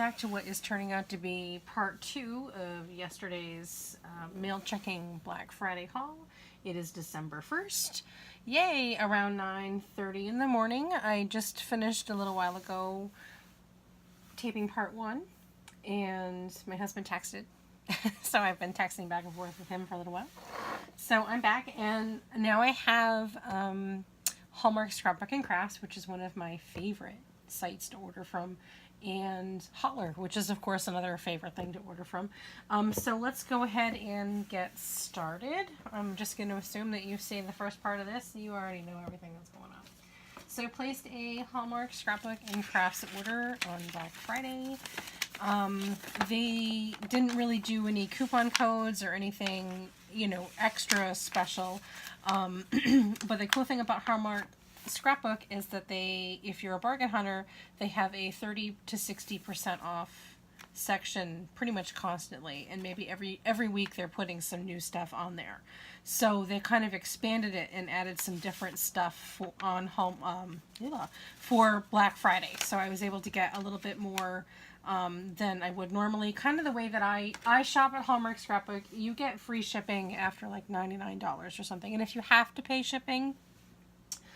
back to what is turning out to be part 2 of yesterday's mail checking Black Friday haul. It is December 1st. Yay! Around 9:30 in the morning. I just finished a little while ago taping part 1, and my husband texted. So I've been texting back and forth with him for a little while. So I'm back, and now I have Hallmark Scrapbook and Crafts, which is one of my favorite sites to order from, and HOLLAR, which is of course another favorite thing to order from. So let's go ahead and get started. I'm just going to assume that you've seen the first part of this. You already know everything that's going on. So I placed a Hallmark Scrapbook and Crafts order on Black Friday. They didn't really do any coupon codes or anything, you know, extra special. But the cool thing about Hallmark Scrapbook is that they, if you're a bargain hunter, they have a 30 to 60% off section pretty much constantly, and maybe every week they're putting some new stuff on there. So they kind of expanded it and added some different stuff for Black Friday. So I was able to get a little bit more than I would normally. Kind of the way that I shop at Hallmark Scrapbook, you get free shipping after like $99 or something. And if you have to pay shipping,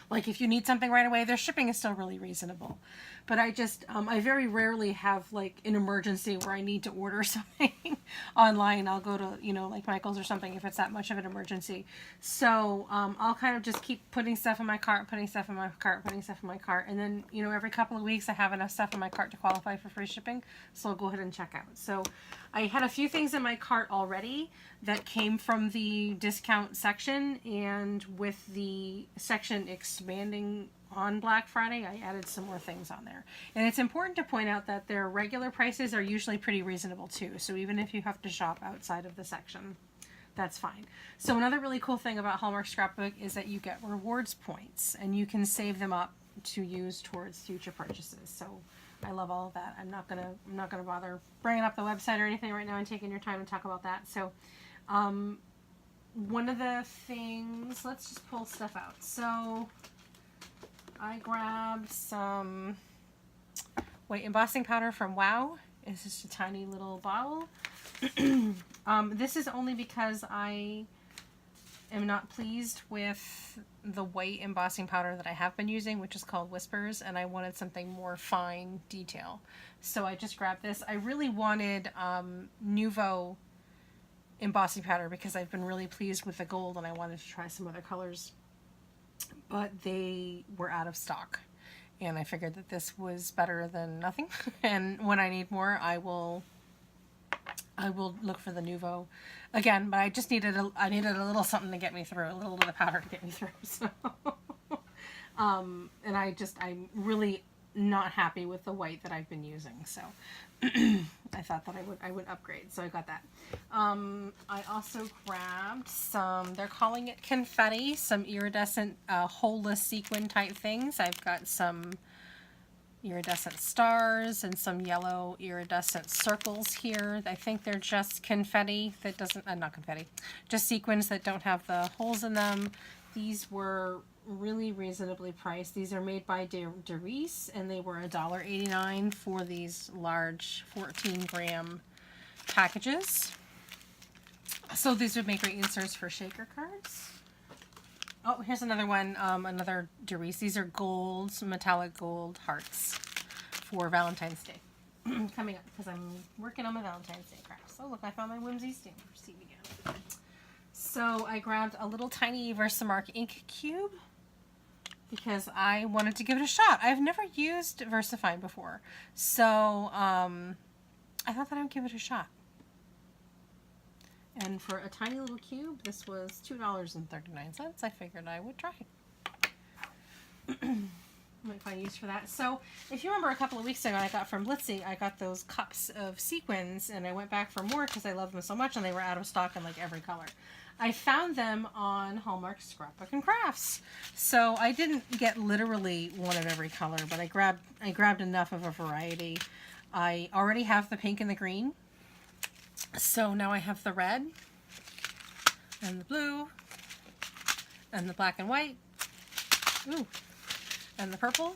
like if you need something right away, their shipping is still really reasonable. But I just, I very rarely have like an emergency where I need to order something online. I'll go to, you know, like Michael's or something if it's that much of an emergency. So I'll kind of just keep putting stuff in my cart, putting stuff in my cart, putting stuff in my cart. And then, you know, every couple of weeks I have enough stuff in my cart to qualify for free shipping. So I'll go ahead and check out. So I had a few things in my cart already that came from the discount section, and with the section expanding on Black Friday, I added some more things on there. And it's important to point out that their regular prices are usually pretty reasonable too. So even if you have to shop outside of the section, that's fine. So another really cool thing about Hallmark Scrapbook is that you get rewards points, and you can save them up to use towards future purchases. So I love all of that. I'm not gonna bother bringing up the website or anything right now and taking your time to talk about that. So one of the things, let's just pull stuff out. So I grabbed some white embossing powder from Wow. It's just a tiny little bottle. This is only because I am not pleased with the white embossing powder that I have been using, which is called Whispers, and I wanted something more fine detail. So I just grabbed this. I really wanted Nouveau embossing powder because I've been really pleased with the gold, and I wanted to try some other colors, but they were out of stock, and I figured that this was better than nothing. And when I need more, I will look for the Nouveau again, but I just needed I needed a little something to get me through, a little bit of powder to get me through. So and I'm really not happy with the white that I've been using, so I thought that I would upgrade, so I got that. I also grabbed some, they're calling it confetti, some iridescent holeless sequin type things. I've got some iridescent stars and some yellow iridescent circles here. I think they're just confetti that doesn't, not confetti, just sequins that don't have the holes in them. These were really reasonably priced. These are made by Derice, and they were $1.89 for these large 14-gram packages. So these would make great inserts for shaker cards. Oh, here's another one, another Derice. These are gold, metallic gold hearts for Valentine's Day coming up, because I'm working on my Valentine's Day crafts. Oh, look, I found my Whimsy stamp receipt again. So I grabbed a little tiny Versamark ink cube because I wanted to give it a shot. I've never used VersaFine before, so I thought that I would give it a shot. And for a tiny little cube, this was $2.39. I figured I would try. Might find use for that. So if you remember a couple of weeks ago, I got from Blitzy, I got those cups of sequins, and I went back for more because I love them so much, and they were out of stock in like every color. I found them on Hallmark Scrapbook and Crafts. So I didn't get literally one of every color, but I grabbed enough of a variety. I already have the pink and the green. So now I have the red and the blue and the black and white. Ooh. And the purple.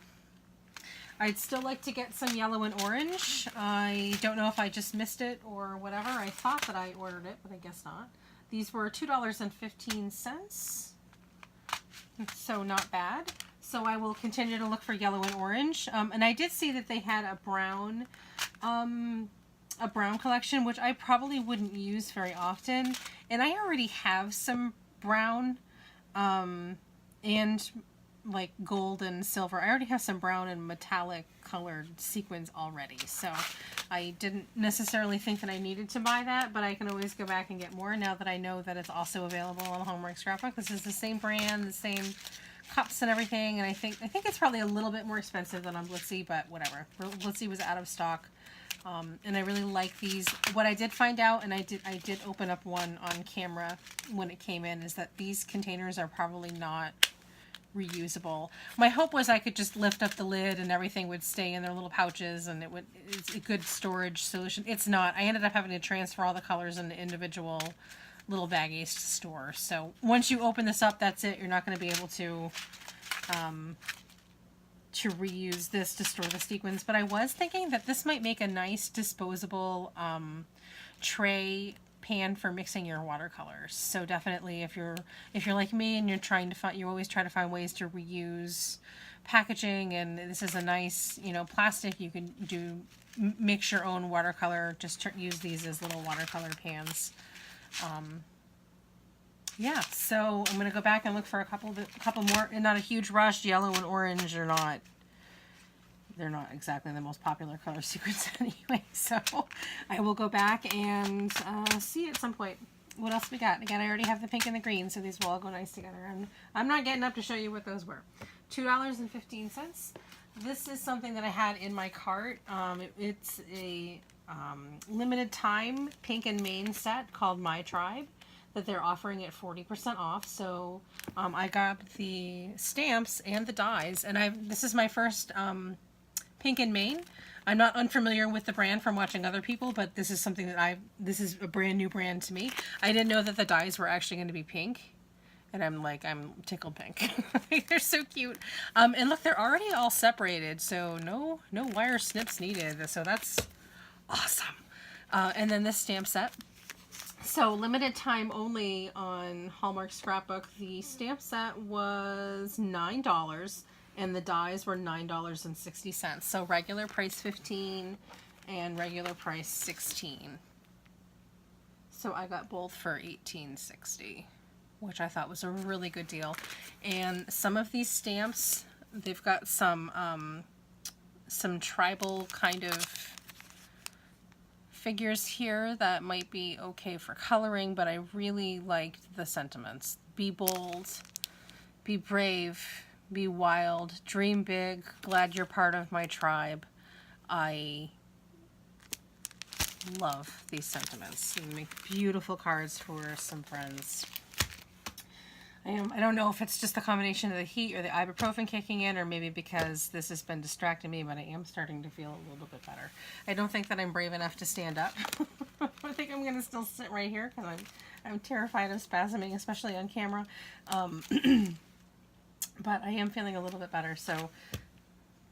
I'd still like to get some yellow and orange. I don't know if I just missed it or whatever. I thought that I ordered it, but I guess not. These were $2.15. So not bad. So I will continue to look for yellow and orange. And I did see that they had a brown collection, which I probably wouldn't use very often. And I already have some brown and like gold and silver. I already have some brown and metallic colored sequins already. So I didn't necessarily think that I needed to buy that, but I can always go back and get more now that I know that it's also available on Hallmark Scrapbook. This is the same brand, the same cups and everything, and I think it's probably a little bit more expensive than on Blitzy, but whatever. Blitzy was out of stock. And I really like these. What I did find out, and I did open up one on camera when it came in, is that these containers are probably not reusable. My hope was I could just lift up the lid and everything would stay in their little pouches and it's a good storage solution. It's not. I ended up having to transfer all the colors into individual little baggies to store. So once you open this up, that's it. You're not going to be able to reuse this to store the sequins. But I was thinking that this might make a nice disposable tray pan for mixing your watercolors. So definitely if you're like me and you're trying to find, you always try to find ways to reuse packaging, and this is a nice, you know, plastic, you can mix your own watercolor, just use these as little watercolor pans. Yeah, so I'm gonna go back and look for a couple more, and not a huge rush. Yellow and orange are not, they're not exactly the most popular color sequins anyway, so I will go back and see at some point what else we got. Again, I already have the pink and the green, so these will all go nice together. And I'm not getting up to show you what those were. $2.15. This is something that I had in my cart. It's a limited time pink and main set called My Tribe that they're offering at 40% off. So I got the stamps and the dies, and this is my first pink and main. I'm not unfamiliar with the brand from watching other people, but this is something that this is a brand new brand to me. I didn't know that the dies were actually going to be pink, and I'm tickled pink. They're so cute. And look, they're already all separated, so no wire snips needed. So that's awesome. And then this stamp set. So limited time only on Hallmark Scrapbook. The stamp set was $9. And the dies were $9.60. So regular price $15 and regular price $16. So I got both for $18.60, which I thought was a really good deal. And some of these stamps, they've got some tribal kind of figures here that might be okay for coloring, but I really liked the sentiments. Be bold, be brave, be wild, dream big, glad you're part of my tribe. I love these sentiments. They make beautiful cards for some friends. I don't know if it's just the combination of the heat or the ibuprofen kicking in, or maybe because this has been distracting me, but I am starting to feel a little bit better. I don't think that I'm brave enough to stand up. I think I'm going to still sit right here because I'm terrified of spasming, especially on camera. But I am feeling a little bit better, so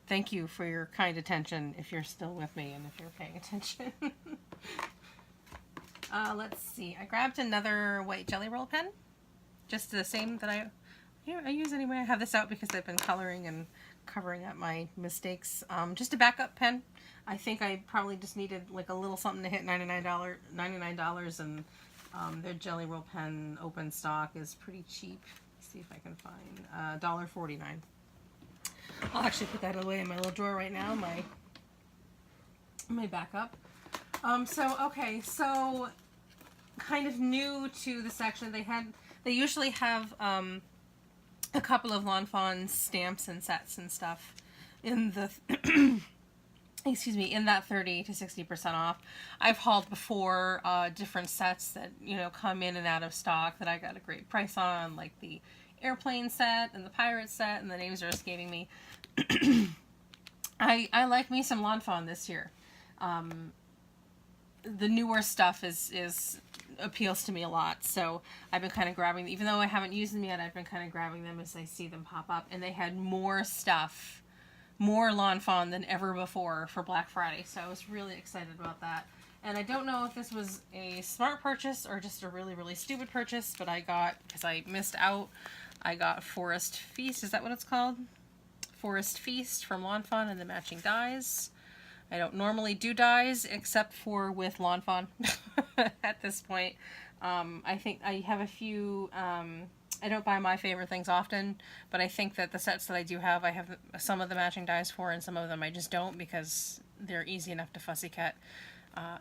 thank you for your kind attention if you're still with me and if you're paying attention. Let's see. I grabbed another white Jelly Roll pen, just the same that I use anyway. I have this out because I've been coloring and covering up my mistakes. Just a backup pen. I think I probably just needed like a little something to hit $99, and their Jelly Roll pen open stock is pretty cheap. See if I can find $1.49. I'll actually put that away in my little drawer right now, my backup. So kind of new to the section, they usually have a couple of Lawn Fawn stamps and sets and stuff in the excuse me, in that 30 to 60% off. I've hauled before different sets that, you know, come in and out of stock that I got a great price on, like the airplane set and the pirate set, and the names are escaping me. I like me some Lawn Fawn this year. The newer stuff is appeals to me a lot, so I've been kind of grabbing, even though I haven't used them yet, I've been kind of grabbing them as I see them pop up. And they had more stuff more Lawn Fawn than ever before for Black Friday. So I was really excited about that. And I don't know if this was a smart purchase or just a really, really stupid purchase, but I got, because I missed out, I got Forest Feast. Is that what it's called? Forest Feast from Lawn Fawn and the matching dies. I don't normally do dies except for with Lawn Fawn at this point. I think I have a few, I don't buy my favorite things often, but I think that the sets that I do have, I have some of the matching dies for, and some of them I just don't because they're easy enough to fussy cut.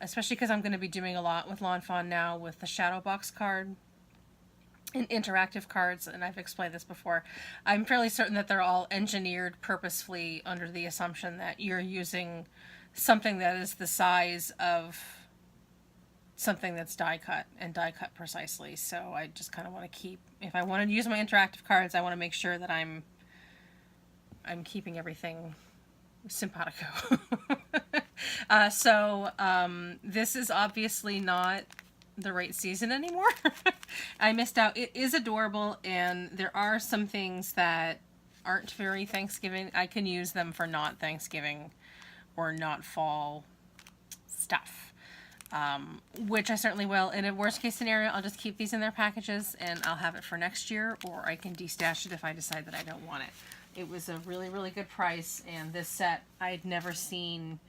Especially because I'm going to be doing a lot with Lawn Fawn now with the Shadow Box card and interactive cards, and I've explained this before. I'm fairly certain that they're all engineered purposefully under the assumption that you're using something that is the size of something that's die cut and die cut precisely. So I just kind of want to keep, if I want to use my interactive cards, I want to make sure that I'm keeping everything simpatico. This is obviously not the right season anymore. I missed out. It is adorable, and there are some things that aren't very Thanksgiving. I can use them for not Thanksgiving or not fall stuff, which I certainly will. In a worst case scenario, I'll just keep these in their packages and I'll have it for next year, or I can destash it if I decide that I don't want it. It was a really, really good price, and this set I'd never seen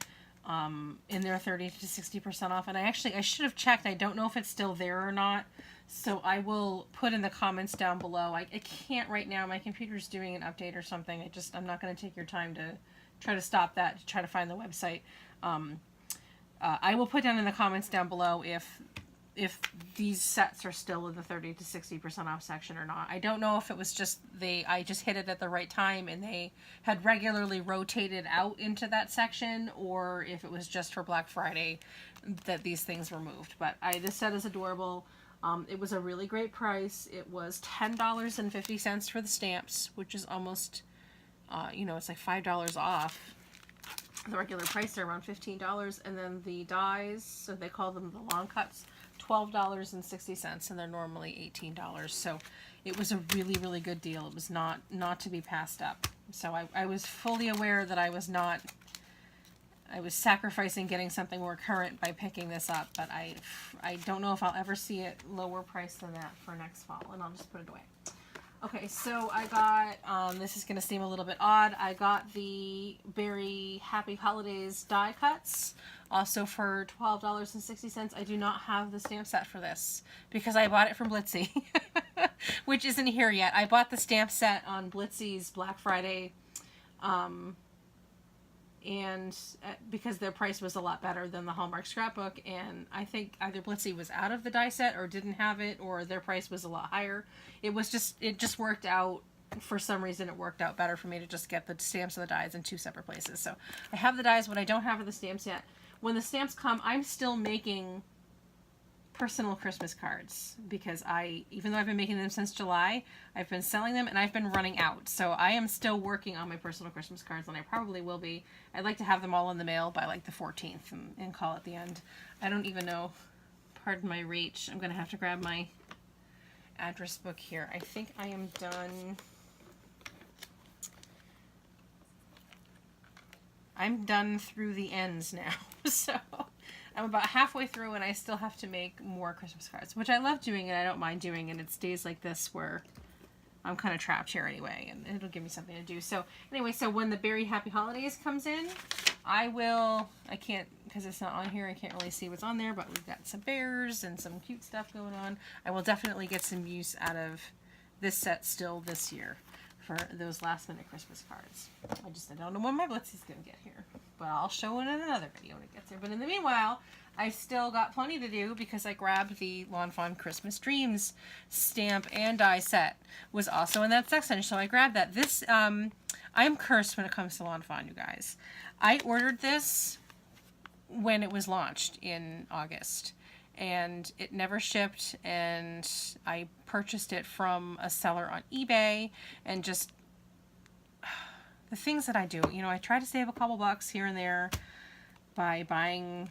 in their 30 to 60% off. And I should have checked. I don't know if it's still there or not. So I will put in the comments down below. I can't right now. My computer's doing an update or something. I'm not going to take your time to try to stop that, to try to find the website. I will put down in the comments down below if these sets are still in the 30 to 60% off section or not. I don't know if it was just I just hit it at the right time and they had regularly rotated out into that section, or if it was just for Black Friday that these things were moved. But this set is adorable. It was a really great price. It was $10.50 for the stamps, which is almost, it's like $5 off the regular price. They're around $15. And then the dies, so they call them the long cuts, $12.60, and they're normally $18. So it was a really, really good deal. It was not to be passed up. So I was fully aware that I was sacrificing getting something more current by picking this up, but I don't know if I'll ever see it lower price than that for next fall, and I'll just put it away. Okay, so I got, this is going to seem a little bit odd, I got the Berry Happy Holidays die cuts, also for $12.60. I do not have the stamp set for this, because I bought it from Blitzy, which isn't here yet. I bought the stamp set on Blitzy's Black Friday, and because their price was a lot better than the Hallmark Scrapbook, and I think either Blitzy was out of the die set or didn't have it, or their price was a lot higher. It just worked out, for some reason it worked out better for me to just get the stamps and the dies in two separate places. So I have the dies. What I don't have are the stamps yet. When the stamps come, I'm still making personal Christmas cards, because even though I've been making them since July, I've been selling them and I've been running out. So I am still working on my personal Christmas cards, and I probably will be. I'd like to have them all in the mail by like the 14th and call it the end. I don't even know, pardon my reach, I'm going to have to grab my address book here. I think I am done. I'm done through the ends now. So I'm about halfway through, and I still have to make more Christmas cards, which I love doing and I don't mind doing, and it's days like this where I'm kind of trapped here anyway, and it'll give me something to do. So anyway, so when the Berry Happy Holidays comes in, I can't, because it's not on here, I can't really see what's on there, but we've got some bears and some cute stuff going on. I will definitely get some use out of this set still this year for those last minute Christmas cards. I don't know when my Blitzy's going to get here, but I'll show it in another video when it gets here. But in the meanwhile, I've still got plenty to do, because I grabbed the Lawn Fawn Christmas Dreams stamp and die set. Was also in that section, so I grabbed that. This, I'm cursed when it comes to Lawn Fawn, you guys. I ordered this when it was launched in August, and it never shipped, and I purchased it from a seller on eBay, and just the things that I do. I try to save a couple bucks here and there by buying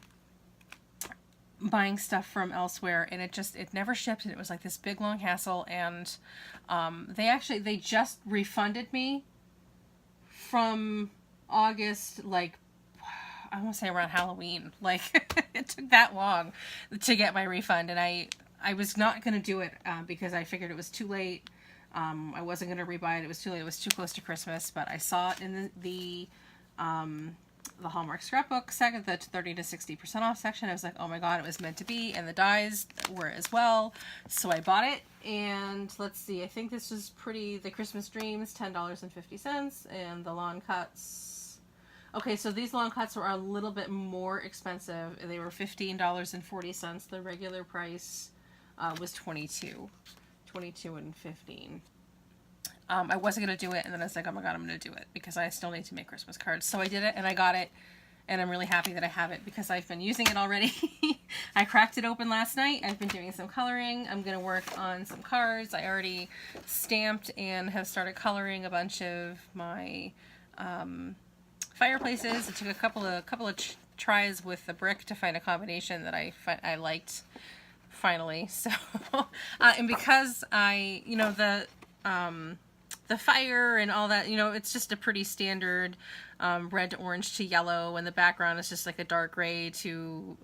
stuff from elsewhere, and it never shipped, and it was like this big long hassle. And they just refunded me from August, like, I want to say around Halloween. Like, it took that long to get my refund, and I was not going to do it because I figured it was too late. I wasn't going to rebuy it. It was too late. It was too close to Christmas, but I saw it in the Hallmark Scrapbook section, the 30 to 60% off section. I was like, oh my god, it was meant to be, and the dies were as well. So I bought it, and let's see, I think this was pretty, the Christmas Dreams, $10.50, and the lawn cuts. Okay, so these lawn cuts were a little bit more expensive. They were $15.40. The regular price was $22 and $15. I wasn't going to do it, and then I was like, oh my god, I'm going to do it, because I still need to make Christmas cards. So I did it, and I got it, and I'm really happy that I have it, because I've been using it already. I cracked it open last night. I've been doing some coloring. I'm going to work on some cards. I already stamped and have started coloring a bunch of my fireplaces. It took a couple of tries with the brick to find a combination that I liked, finally. So, and because I, you know, the fire and all that, you know, it's just a pretty standard red to orange to yellow, and the background is just like a dark gray to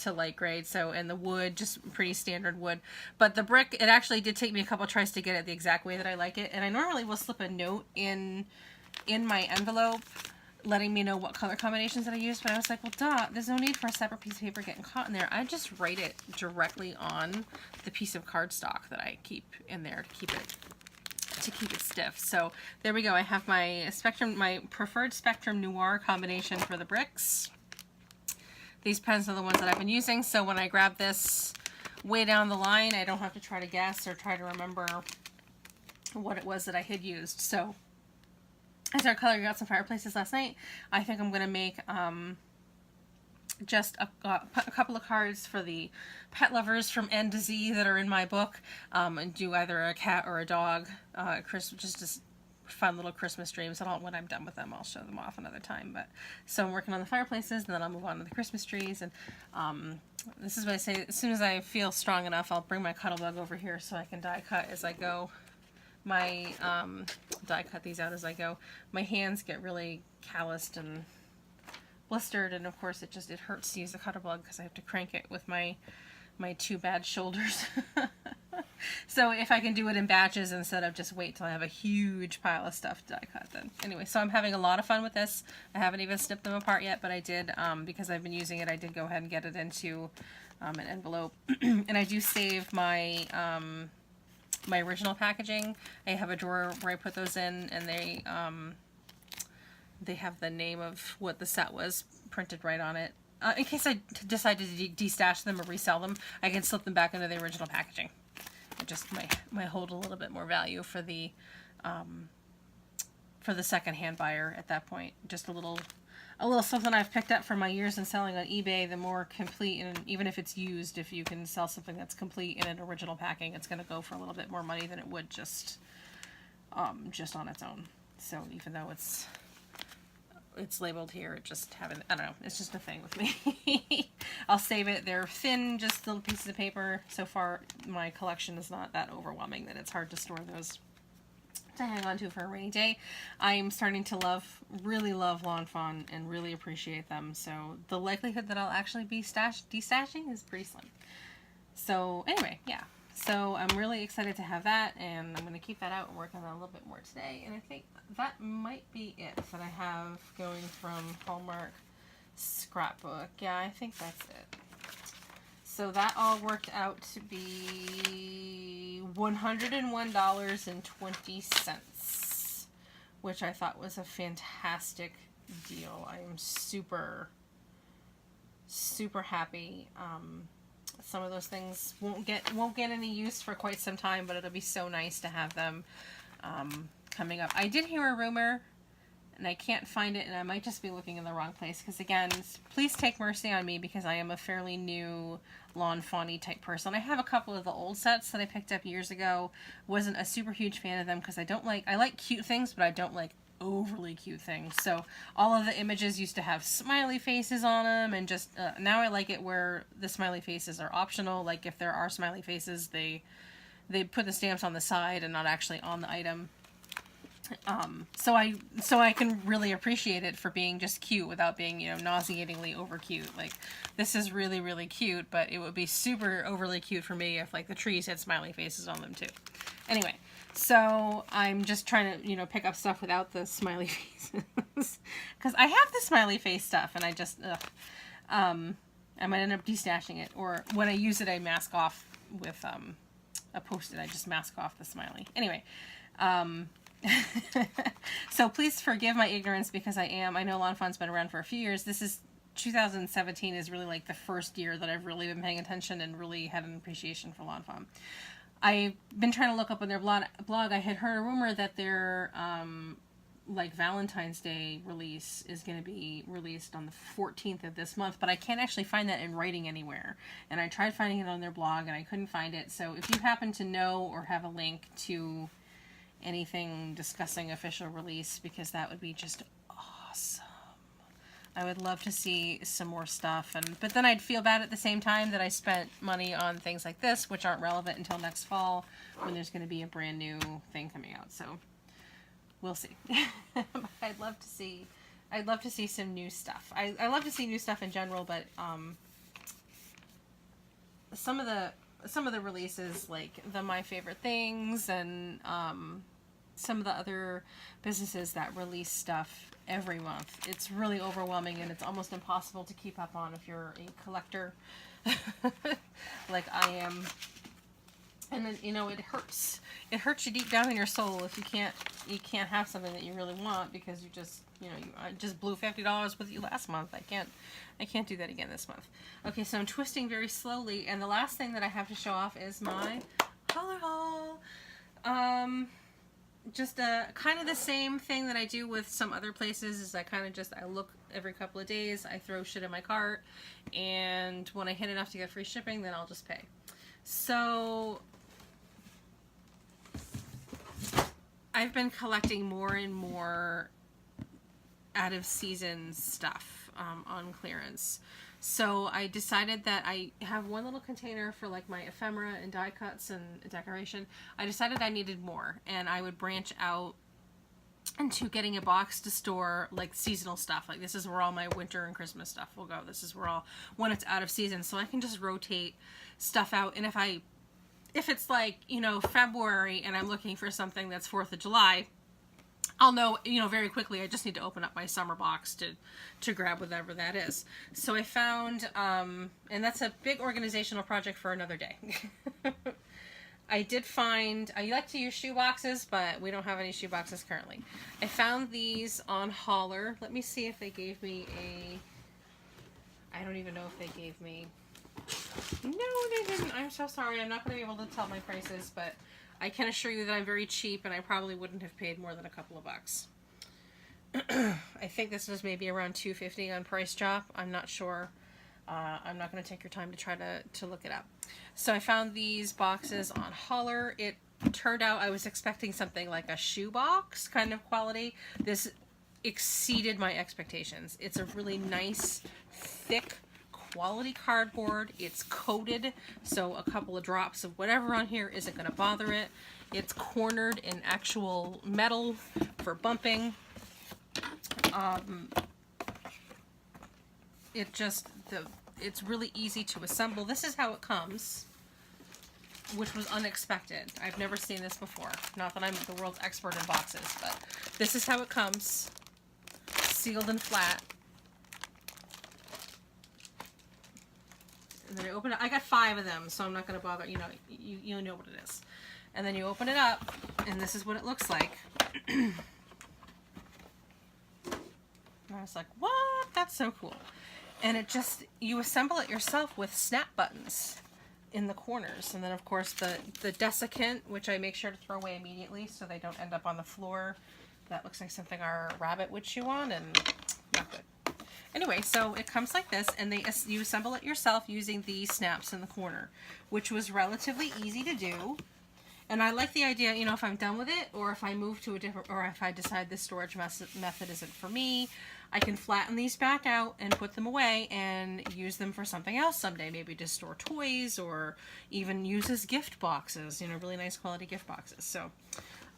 light gray. So, and the wood, just pretty standard wood. But the brick, it actually did take me a couple tries to get it the exact way that I like it. And I normally will slip a note in my envelope letting me know what color combinations that I use, but I was like, well, duh, there's no need for a separate piece of paper getting caught in there. I just write it directly on the piece of cardstock that I keep in there to keep it stiff. So there we go. I have my preferred Spectrum Noir combination for the bricks. These pens are the ones that I've been using, so when I grab this way down the line, I don't have to try to guess or try to remember what it was that I had used. So I started coloring out some fireplaces last night. I think I'm going to make just a couple of cards for the pet lovers from N to Z that are in my book, and do either a cat or a dog, just fun little Christmas dreams. When I'm done with them, I'll show them off another time. But so I'm working on the fireplaces, and then I'll move on to the Christmas trees. And this is what I say, as soon as I feel strong enough, I'll bring my Cuttlebug over here so I can die cut as I go. My die cut these out as I go. My hands get really calloused and blistered, and of course it hurts to use the Cuttlebug because I have to crank it with my two bad shoulders. So if I can do it in batches instead of just wait till I have a huge pile of stuff to die cut, then anyway. So I'm having a lot of fun with this. I haven't even snipped them apart yet, but I did, because I've been using it, I did go ahead and get it into an envelope. And I do save my my original packaging. I have a drawer where I put those in, and they have the name of what the set was printed right on it. In case I decide to destash them or resell them, I can slip them back into the original packaging. It just might hold a little bit more value for the secondhand buyer at that point. Just a little something I've picked up from my years in selling on eBay. The more complete, and even if it's used, if you can sell something that's complete in an original packing, it's going to go for a little bit more money than it would just on its own. So even though it's labeled here, it just I don't know, it's just a thing with me. I'll save it. They're thin, just little pieces of paper. So far, my collection is not that overwhelming that it's hard to store those to hang on to for a rainy day. I'm starting to really love Lawn Fawn and really appreciate them. So the likelihood that I'll actually be destashing is pretty slim. So anyway, yeah. So I'm really excited to have that, and I'm going to keep that out and work on that a little bit more today. And I think that might be it that I have going from Hallmark Scrapbook. Yeah, I think that's it. So that all worked out to be $101.20, which I thought was a fantastic deal. I am super, super happy. Some of those things won't get any use for quite some time, but it'll be so nice to have them coming up. I did hear a rumor, and I can't find it, and I might just be looking in the wrong place, because again, please take mercy on me, because I am a fairly new Lawn Fawn-y type person. I have a couple of the old sets that I picked up years ago. Wasn't a super huge fan of them, because I like cute things, but I don't like overly cute things. So all of the images used to have smiley faces on them, and just now I like it where the smiley faces are optional. Like if there are smiley faces, they put the stamps on the side and not actually on the item. So I can really appreciate it for being just cute without being, you know, nauseatingly over cute. Like, this is really, really cute, but it would be super overly cute for me if, like, the trees had smiley faces on them too. Anyway, so I'm just trying to, you know, pick up stuff without the smiley faces. Because I have the smiley face stuff, and I just, I might end up destashing it. Or when I use it, I mask off with a Post-it. I just mask off the smiley. Anyway, so please forgive my ignorance, because I know Lawn Fawn's been around for a few years. This is 2017 is really like the first year that I've really been paying attention and really had an appreciation for Lawn Fawn. I've been trying to look up on their blog. I had heard a rumor that their like Valentine's Day release is going to be released on the 14th of this month, but I can't actually find that in writing anywhere. And I tried finding it on their blog and I couldn't find it. So if you happen to know or have a link to anything discussing official release, because that would be just awesome. I would love to see some more stuff, but then I'd feel bad at the same time that I spent money on things like this, which aren't relevant until next fall, when there's going to be a brand new thing coming out. So we'll see. I'd love to see some new stuff. I love to see new stuff in general, but some of the releases, like the My Favorite Things and some of the other businesses that release stuff every month, it's really overwhelming and it's almost impossible to keep up on if you're a collector like I am. And then, you know, it hurts you deep down in your soul if you can't have something that you really want, because you just, you know, I just blew $50 with you last month. I can't do that again this month. Okay, so I'm twisting very slowly, and the last thing that I have to show off is my Holler haul. Just kind of the same thing that I do with some other places, is I look every couple of days, I throw shit in my cart, and when I hit enough to get free shipping, then I'll just pay. So I've been collecting more and more out of season stuff on clearance. So I decided that I have one little container for like my ephemera and die cuts and decoration. I decided I needed more, and I would branch out into getting a box to store like seasonal stuff. Like, this is where all my winter and Christmas stuff will go. This is where when it's out of season, so I can just rotate stuff out. And if it's like, you know, February and I'm looking for something that's 4th of July, I'll know, you know, very quickly. I just need to open up my summer box to grab whatever that is. So I found, and that's a big organizational project for another day. I did find, I like to use shoe boxes, but we don't have any shoe boxes currently. I found these on Holler. Let me see if they gave me I don't even know if they gave me, no, they didn't. I'm so sorry. I'm not going to be able to tell my prices, but I can assure you that I'm very cheap, and I probably wouldn't have paid more than a couple of bucks. I think this was maybe around $2.50 on Price Drop. I'm not sure. I'm not going to take your time to try to look it up. So I found these boxes on Holler. It turned out I was expecting something like a shoe box kind of quality. This exceeded my expectations. It's a really nice, thick, quality cardboard. It's coated, so a couple of drops of whatever on here isn't going to bother it. It's cornered in actual metal for bumping. It's really easy to assemble. This is how it comes, which was unexpected. I've never seen this before. Not that I'm the world's expert in boxes, but this is how it comes, sealed and flat. And then I open it. I got 5 of them, so I'm not going to bother. You know, you know what it is. And then you open it up, and this is what it looks like. And I was like, what? That's so cool. And it just, you assemble it yourself with snap buttons in the corners. And then, of course, the desiccant, which I make sure to throw away immediately so they don't end up on the floor. That looks like something our rabbit would chew on, and not good. Anyway, so it comes like this, and you assemble it yourself using these snaps in the corner, which was relatively easy to do. And I like the idea, you know, if I'm done with it, or if I move to a different, or if I decide this storage method isn't for me, I can flatten these back out and put them away and use them for something else someday. Maybe to store toys, or even use as gift boxes, you know, really nice quality gift boxes. So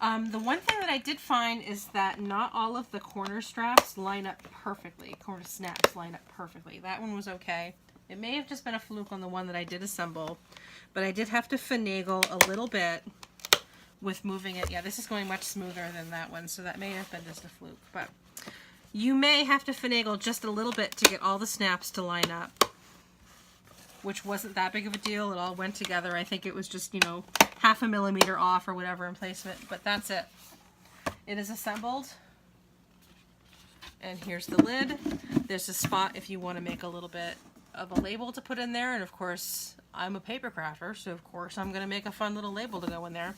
The one thing that I did find is that not all of the corner straps line up perfectly. Corner snaps line up perfectly. That one was okay. It may have just been a fluke on the one that I did assemble, but I did have to finagle a little bit with moving it. Yeah, this is going much smoother than that one, so that may have been just a fluke, but you may have to finagle just a little bit to get all the snaps to line up, which wasn't that big of a deal. It all went together. I think it was just, you know, 0.5 millimeter off or whatever in placement, but that's it. It is assembled. And here's the lid. There's a spot if you want to make a little bit of a label to put in there. And of course, I'm a paper crafter, so of course I'm going to make a fun little label to go in there.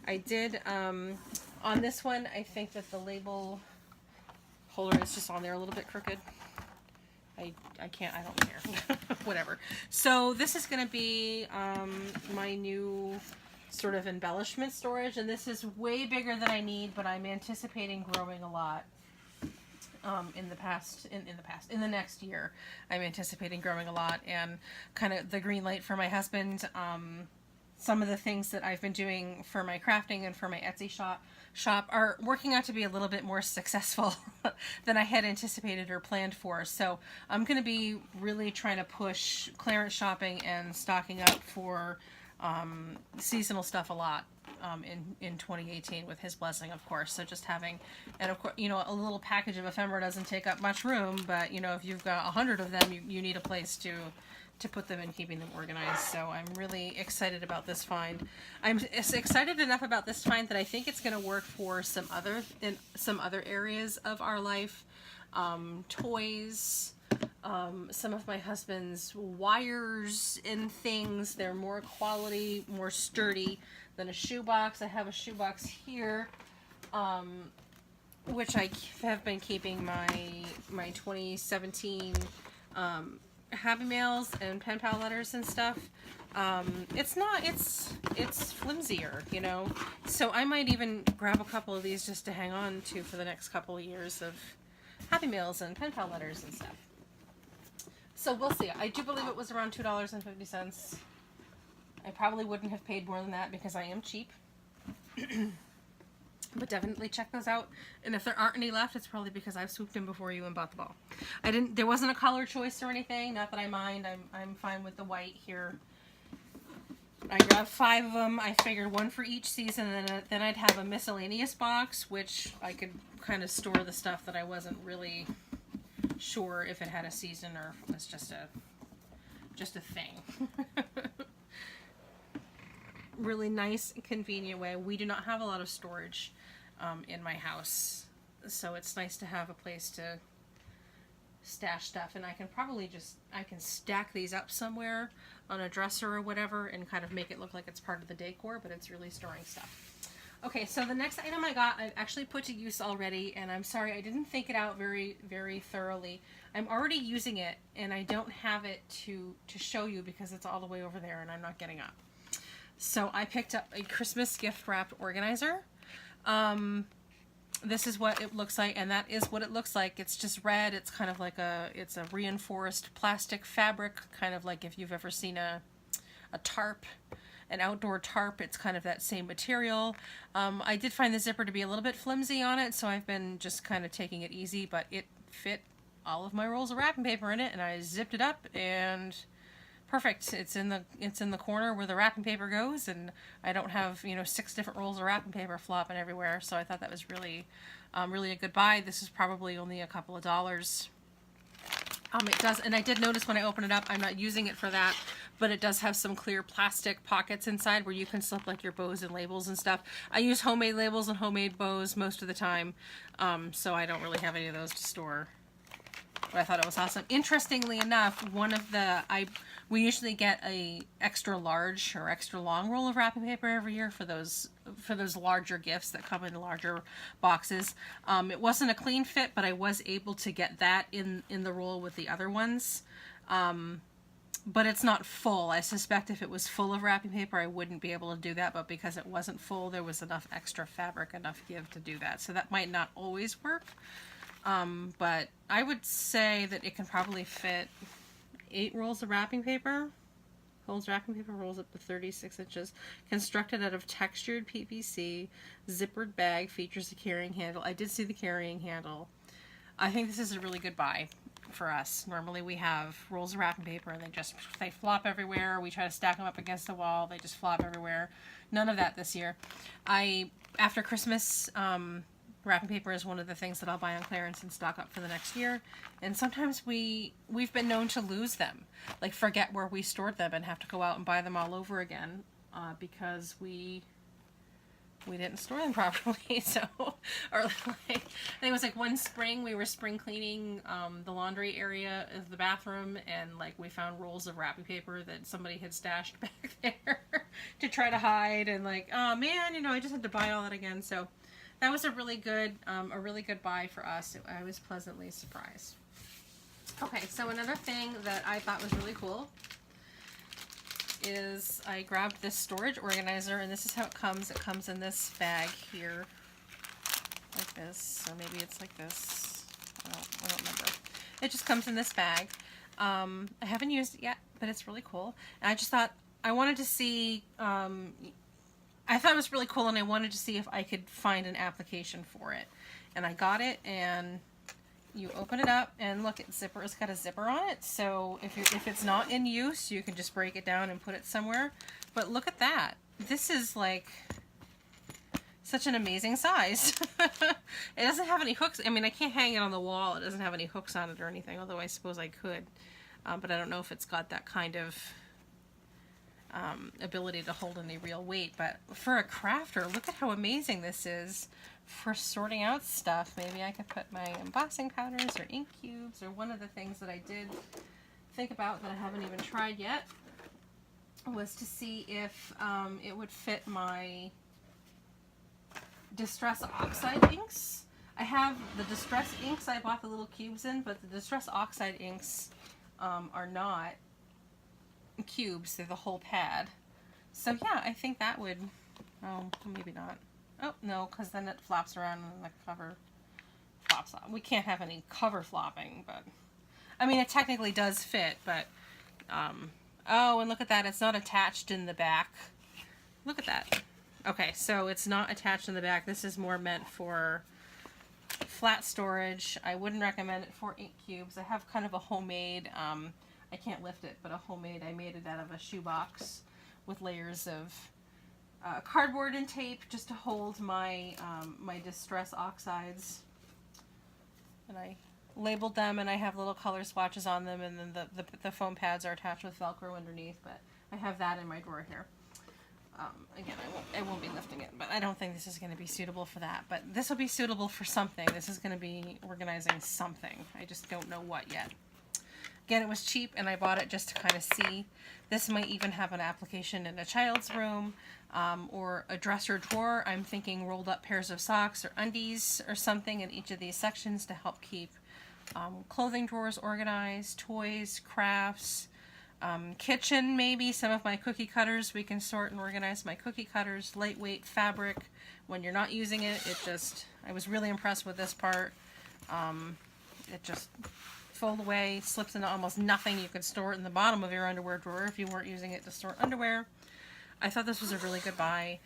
I did, on this one, I think that the label holder is just on there a little bit crooked. I don't care. Whatever. So this is going to be my new sort of embellishment storage, and this is way bigger than I need, but I'm anticipating growing a lot in the next year. I'm anticipating growing a lot, and kind of the green light for my husband. Some of the things that I've been doing for my crafting and for my Etsy shop are working out to be a little bit more successful than I had anticipated or planned for. So I'm going to be really trying to push clearance shopping and stocking up for seasonal stuff a lot in 2018 with his blessing, of course. So just having, and of course, you know, a little package of ephemera doesn't take up much room, but you know, if you've got 100 of them, you need a place to put them and keeping them organized. So I'm really excited about this find. I'm excited enough about this find that I think it's going to work for some other areas of our life. Toys, some of my husband's wires and things. They're more quality, more sturdy than a shoebox. I have a shoebox here, which I have been keeping my 2017 Happy Mails and pen pal letters and stuff. It's flimsier, you know, so I might even grab a couple of these just to hang on to for the next couple of years of Happy Mails and pen pal letters and stuff. So we'll see. I do believe it was around $2.50. I probably wouldn't have paid more than that because I am cheap. But definitely check those out. And if there aren't any left, it's probably because I've swooped in before you and bought the ball. There wasn't a color choice or anything. Not that I mind. I'm fine with the white here. I grabbed 5 of them. I figured one for each season, and then I'd have a miscellaneous box, which I could kind of store the stuff that I wasn't really sure if it had a season or if it was just a thing. Really nice and convenient way. We do not have a lot of storage in my house, so it's nice to have a place to stash stuff, and I can probably I can stack these up somewhere on a dresser or whatever and kind of make it look like it's part of the decor, but it's really storing stuff. Okay, so the next item I got, I've actually put to use already, and I'm sorry I didn't think it out very, very thoroughly. I'm already using it, and I don't have it to show you because it's all the way over there and I'm not getting up. So I picked up a Christmas gift wrapped organizer. This is what it looks like, and that is what it looks like. It's just red. It's kind of like it's a reinforced plastic fabric, kind of like if you've ever seen a tarp, an outdoor tarp. It's kind of that same material. I did find the zipper to be a little bit flimsy on it, so I've been just kind of taking it easy, but it fit all of my rolls of wrapping paper in it, and I zipped it up, and perfect. It's in the corner where the wrapping paper goes, and I don't have 6 different rolls of wrapping paper flopping everywhere. So I thought that was really, really a good buy. This is probably only a couple of dollars. It does, and I did notice when I opened it up, I'm not using it for that, but it does have some clear plastic pockets inside where you can slip like your bows and labels and stuff. I use homemade labels and homemade bows most of the time, so I don't really have any of those to store. But I thought it was awesome. Interestingly enough, we usually get a extra large or extra long roll of wrapping paper every year for those larger gifts that come in larger boxes. It wasn't a clean fit, but I was able to get that in the roll with the other ones. But it's not full. I suspect if it was full of wrapping paper, I wouldn't be able to do that. But because it wasn't full, there was enough extra fabric, enough give to do that. So that might not always work. But I would say that it can probably fit 8 rolls of wrapping paper, Holds wrapping paper rolls up to 36 inches. Constructed out of textured PVC. Zippered bag. Features a carrying handle. I did see the carrying handle. I think this is a really good buy for us. Normally we have rolls of wrapping paper and they flop everywhere. We try to stack them up against the wall. They just flop everywhere. None of that this year. After Christmas, wrapping paper is one of the things that I'll buy on clearance and stock up for the next year. And sometimes we've been known to lose them, like forget where we stored them and have to go out and buy them all over again because we didn't store them properly. So, or like, I think it was like one spring we were spring cleaning the laundry area of the bathroom, and like we found rolls of wrapping paper that somebody had stashed back there to try to hide, and like, oh man, you know, I just had to buy all that again. So that was a really good buy for us. I was pleasantly surprised. Okay, so another thing that I thought was really cool is I grabbed this storage organizer, and this is how it comes. It comes in this bag here, like this, or maybe it's like this. I don't remember. It just comes in this bag. I haven't used it yet, but it's really cool. And I just thought I wanted to see. I thought it was really cool, and I wanted to see if I could find an application for it. And I got it, and you open it up, and look, it's got a zipper on it, so if it's not in use, you can just break it down and put it somewhere. But look at that. This is like such an amazing size. It doesn't have any hooks. I mean, I can't hang it on the wall. It doesn't have any hooks on it or anything, although I suppose I could. But I don't know if it's got that kind of ability to hold any real weight. But for a crafter, look at how amazing this is for sorting out stuff. Maybe I could put my embossing powders or ink cubes, or one of the things that I did think about that I haven't even tried yet was to see if it would fit my Distress Oxide inks. I have the Distress inks I bought the little cubes in, but the Distress Oxide inks are not cubes, they're the whole pad. So yeah, I think that would, oh, maybe not. Oh, no, because then it flops around and the cover flops off. We can't have any cover flopping, but, I mean, it technically does fit, but, oh, and look at that, it's not attached in the back. Look at that. Okay, so it's not attached in the back. This is more meant for flat storage. I wouldn't recommend it for ink cubes. I have kind of a homemade, I can't lift it, but a homemade, I made it out of a shoebox with layers of cardboard and tape just to hold my my Distress Oxides, and I labeled them, and I have little color swatches on them, and then the foam pads are attached with Velcro underneath, but I have that in my drawer here. Again, I won't be lifting it, but I don't think this is going to be suitable for that, but this will be suitable for something. This is going to be organizing something. I just don't know what yet. Again, it was cheap, and I bought it just to kind of see. This might even have an application in a child's room, or a dresser drawer. I'm thinking rolled up pairs of socks or undies or something in each of these sections to help keep clothing drawers organized, toys, crafts, kitchen maybe. Some of my cookie cutters, we can sort and organize my cookie cutters. Lightweight fabric when you're not using it. I was really impressed with this part. It just fold away, slips into almost nothing. You could store it in the bottom of your underwear drawer if you weren't using it to store underwear. I thought this was a really good buy.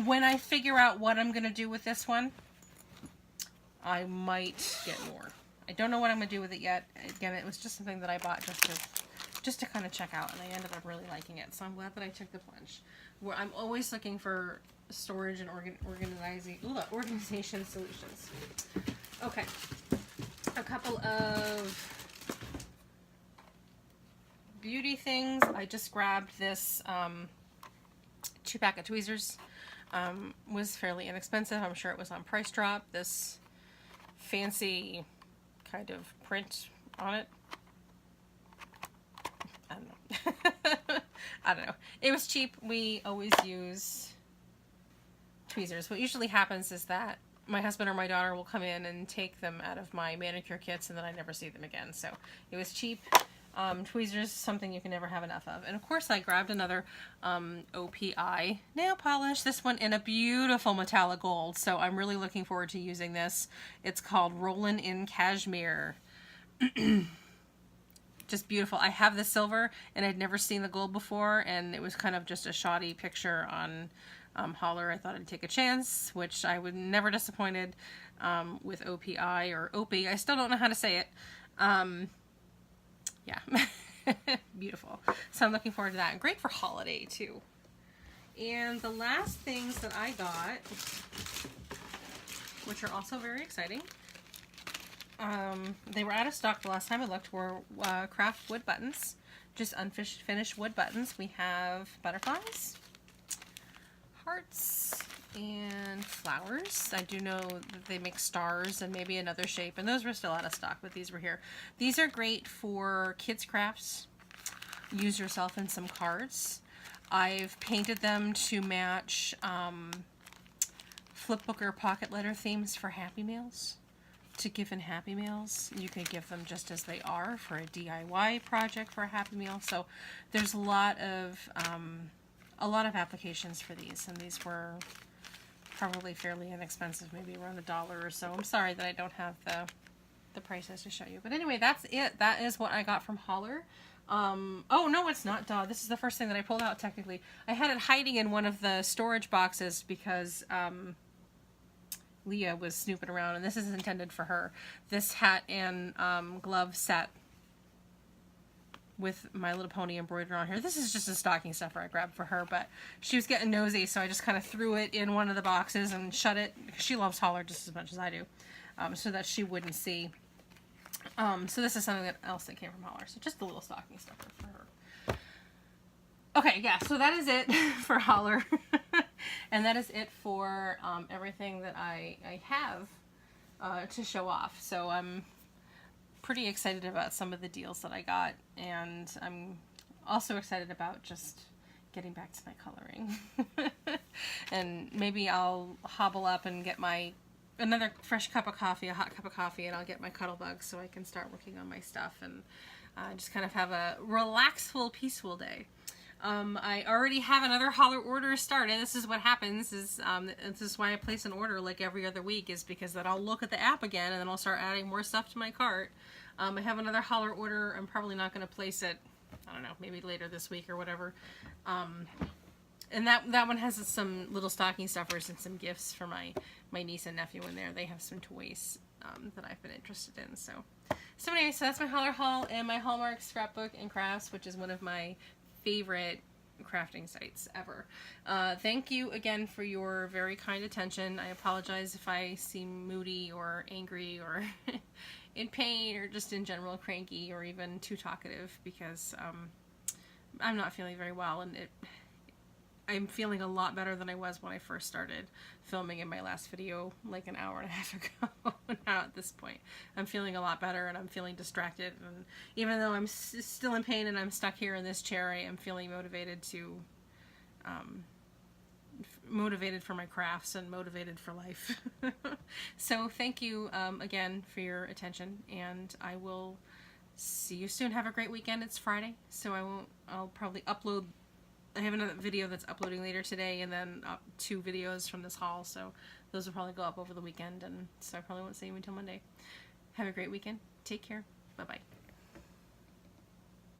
When I figure out what I'm going to do with this one, I might get more. I don't know what I'm going to do with it yet. Again, it was just something that I bought just to kind of check out, and I ended up really liking it. So I'm glad that I took the plunge. I'm always looking for storage and organization solutions. Okay. A couple of beauty things. I just grabbed this 2-pack of tweezers. Was fairly inexpensive. I'm sure it was on Price Drop. This fancy kind of print on it. I don't know. I don't know. It was cheap. We always use tweezers. What usually happens is that my husband or my daughter will come in and take them out of my manicure kits, and then I never see them again. So it was cheap. Tweezers, something you can never have enough of. And of course I grabbed another OPI nail polish, this one in a beautiful metallic gold. So I'm really looking forward to using this. It's called Rollin' in Cashmere. just beautiful. I have the silver, and I'd never seen the gold before, and it was kind of just a shoddy picture on Holler. I thought I'd take a chance, which I was never disappointed with OPI or OPI. I still don't know how to say it. Yeah, beautiful. So I'm looking forward to that. Great for holiday too. And the last things that I got, which are also very exciting, they were out of stock the last time I looked, were craft wood buttons, just unfinished wood buttons. We have butterflies, hearts, and flowers. I do know that they make stars and maybe another shape, and those were still out of stock, but these were here. These are great for kids' crafts. Use yourself in some cards. I've painted them to match flipbook or pocket letter themes for Happy Meals. To give in Happy Meals, you can give them just as they are for a DIY project for a Happy Meal. So there's a lot of applications for these, and these were probably fairly inexpensive, maybe around $1 or so. I'm sorry that I don't have the prices to show you, but anyway, that's it. That is what I got from Holler. Oh no, it's not. Duh. This is the first thing that I pulled out. Technically, I had it hiding in one of the storage boxes because Leah was snooping around, and this is intended for her. This hat and glove set with My Little Pony embroidered on here. This is just a stocking stuffer I grabbed for her, but she was getting nosy, so I just kind of threw it in one of the boxes and shut it, because she loves Holler just as much as I do, so that she wouldn't see. So this is something else that came from Holler, so just a little stocking stuffer for her. Okay, yeah, so that is it for Holler. And that is it for everything that I have to show off. So I'm pretty excited about some of the deals that I got, and I'm also excited about just getting back to my coloring. And maybe I'll hobble up and get another fresh cup of coffee, a hot cup of coffee, and I'll get my cuddle bug so I can start working on my stuff and just kind of have a relaxful, peaceful day. I already have another Holler order started. This is what happens, this is why I place an order like every other week, is because then I'll look at the app again and then I'll start adding more stuff to my cart. I have another Holler order. I'm probably not going to place it, I don't know, maybe later this week or whatever. And that one has some little stocking stuffers and some gifts for my niece and nephew in there. They have some toys that I've been interested in. So anyway, so that's my Holler haul and my Hallmark Scrapbook and Crafts, which is one of my favorite crafting sites ever. Thank you again for your very kind attention. I apologize if I seem moody or angry or in pain or just in general cranky or even too talkative, because I'm not feeling very well, and I'm feeling a lot better than I was when I first started filming in my last video like an hour and a half ago. Now at this point, I'm feeling a lot better, and I'm feeling distracted, and even though I'm still in pain and I'm stuck here in this chair, I am feeling motivated motivated for my crafts and motivated for life. So thank you again for your attention, and I will see you soon. Have a great weekend. It's Friday, so I'll probably upload. I have another video that's uploading later today, and then 2 videos from this haul, so those will probably go up over the weekend, and so I probably won't see you until Monday. Have a great weekend. Take care. Bye-bye.